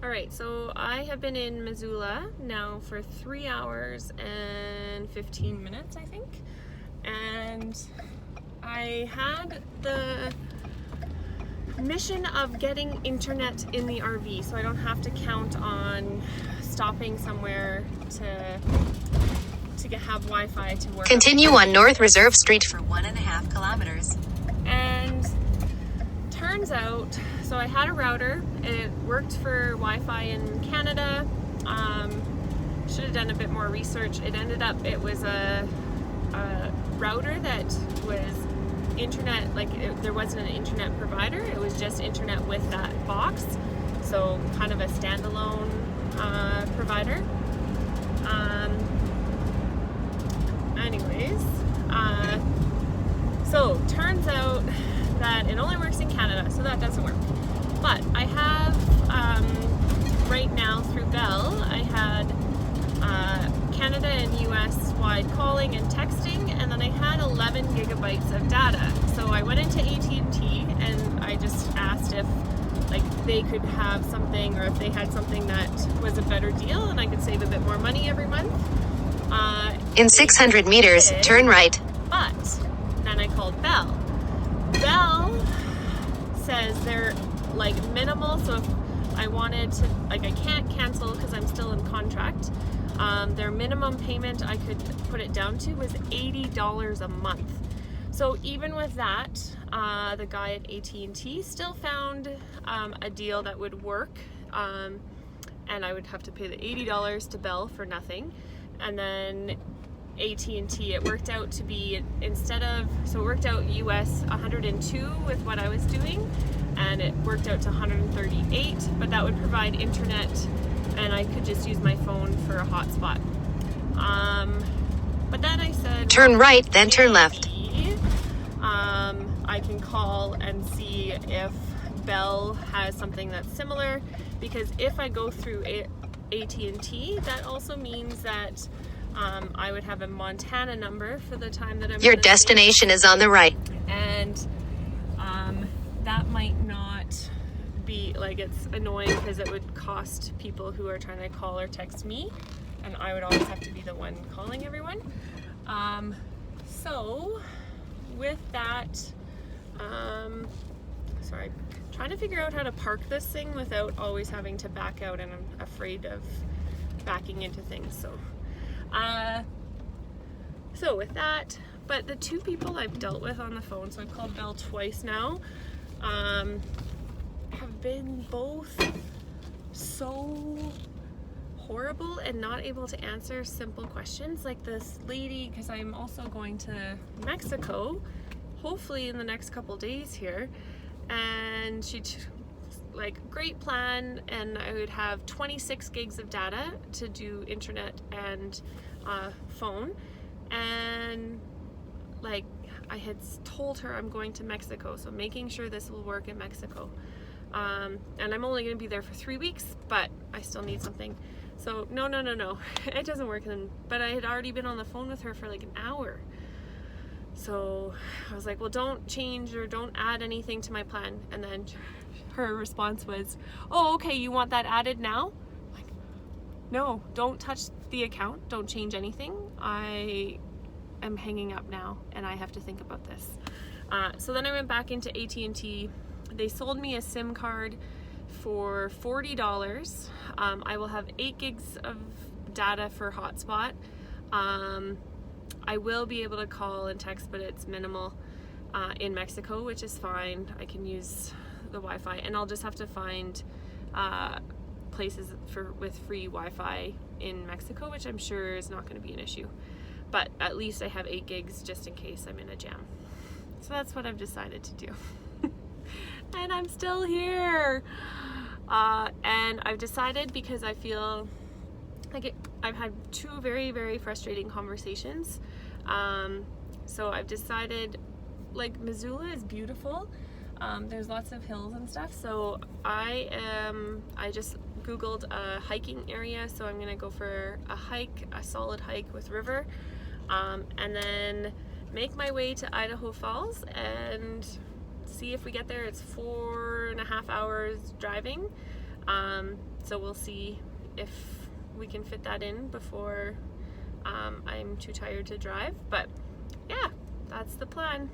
Alright, so I have been in Missoula now for 3 hours and 15 minutes, I think. And I had the mission of getting internet in the RV so I don't have to count on stopping somewhere to have Wi-Fi to work. Continue on North Reserve Street for 1.5 kilometers. And turns out, so I had a router. It worked for Wi-Fi in Canada. Should have done a bit more research. It was a router that was internet, there wasn't an internet provider. It was just internet with that box. So kind of a standalone provider. Anyways, so turns out that it only works in Canada, so that doesn't work. But I have, right now through Bell, I had Canada and US wide calling and texting, and then I had 11 gigabytes of data. So I went into AT&T and I just asked if they could have something, or if they had something that was a better deal and I could save a bit more money every month. In 600 meters, turn right. But then I called Bell. Bell says they're minimal, so if I wanted to, I can't cancel because I'm still in contract. Their minimum payment I could put it down to was $80 a month. So even with that, the guy at AT&T still found a deal that would work, and I would have to pay the $80 to Bell for nothing. And then AT&T, it worked out to be, so it worked out US 102 with what I was doing, and it worked out to 138, but that would provide internet and I could just use my phone for a hotspot. But then I said, turn right, then turn left. I can call and see if Bell has something that's similar, because if I go through AT&T, that also means that I would have a Montana number for the time that I'm Your destination is on the right. And that might not be, it's annoying because it would cost people who are trying to call or text me, and I would always have to be the one calling everyone. So with that, sorry, I'm trying to figure out how to park this thing without always having to back out, and I'm afraid of backing into things. So with that, but the two people I've dealt with on the phone, so I've called Bell twice now, have been both so horrible and not able to answer simple questions. Like this lady, because I'm also going to Mexico, hopefully in the next couple days here, and she great plan, and I would have 26 gigs of data to do internet and phone, and I had told her I'm going to Mexico, so making sure this will work in Mexico, and I'm only going to be there for 3 weeks, but I still need something. So no, it doesn't work then. But I had already been on the phone with her for an hour. So I was like, well, don't change or don't add anything to my plan. And then her response was, oh, okay, you want that added now? I'm like, no, don't touch the account. Don't change anything. I am hanging up now and I have to think about this. So then I went back into AT&T. They sold me a SIM card for $40. I will have 8 gigs of data for hotspot. I will be able to call and text, but it's minimal in Mexico, which is fine. I can use the Wi-Fi, and I'll just have to find places with free Wi-Fi in Mexico, which I'm sure is not going to be an issue. But at least I have 8 gigs just in case I'm in a jam. So that's what I've decided to do. And I'm still here. And I've decided, because I feel I've had 2 very, very frustrating conversations. So I've decided, Missoula is beautiful. There's lots of hills and stuff. So I just Googled a hiking area. So I'm gonna go for a solid hike with river, and then make my way to Idaho Falls and see if we get there. It's 4.5 hours driving. So we'll see if we can fit that in before I'm too tired to drive. But yeah, that's the plan.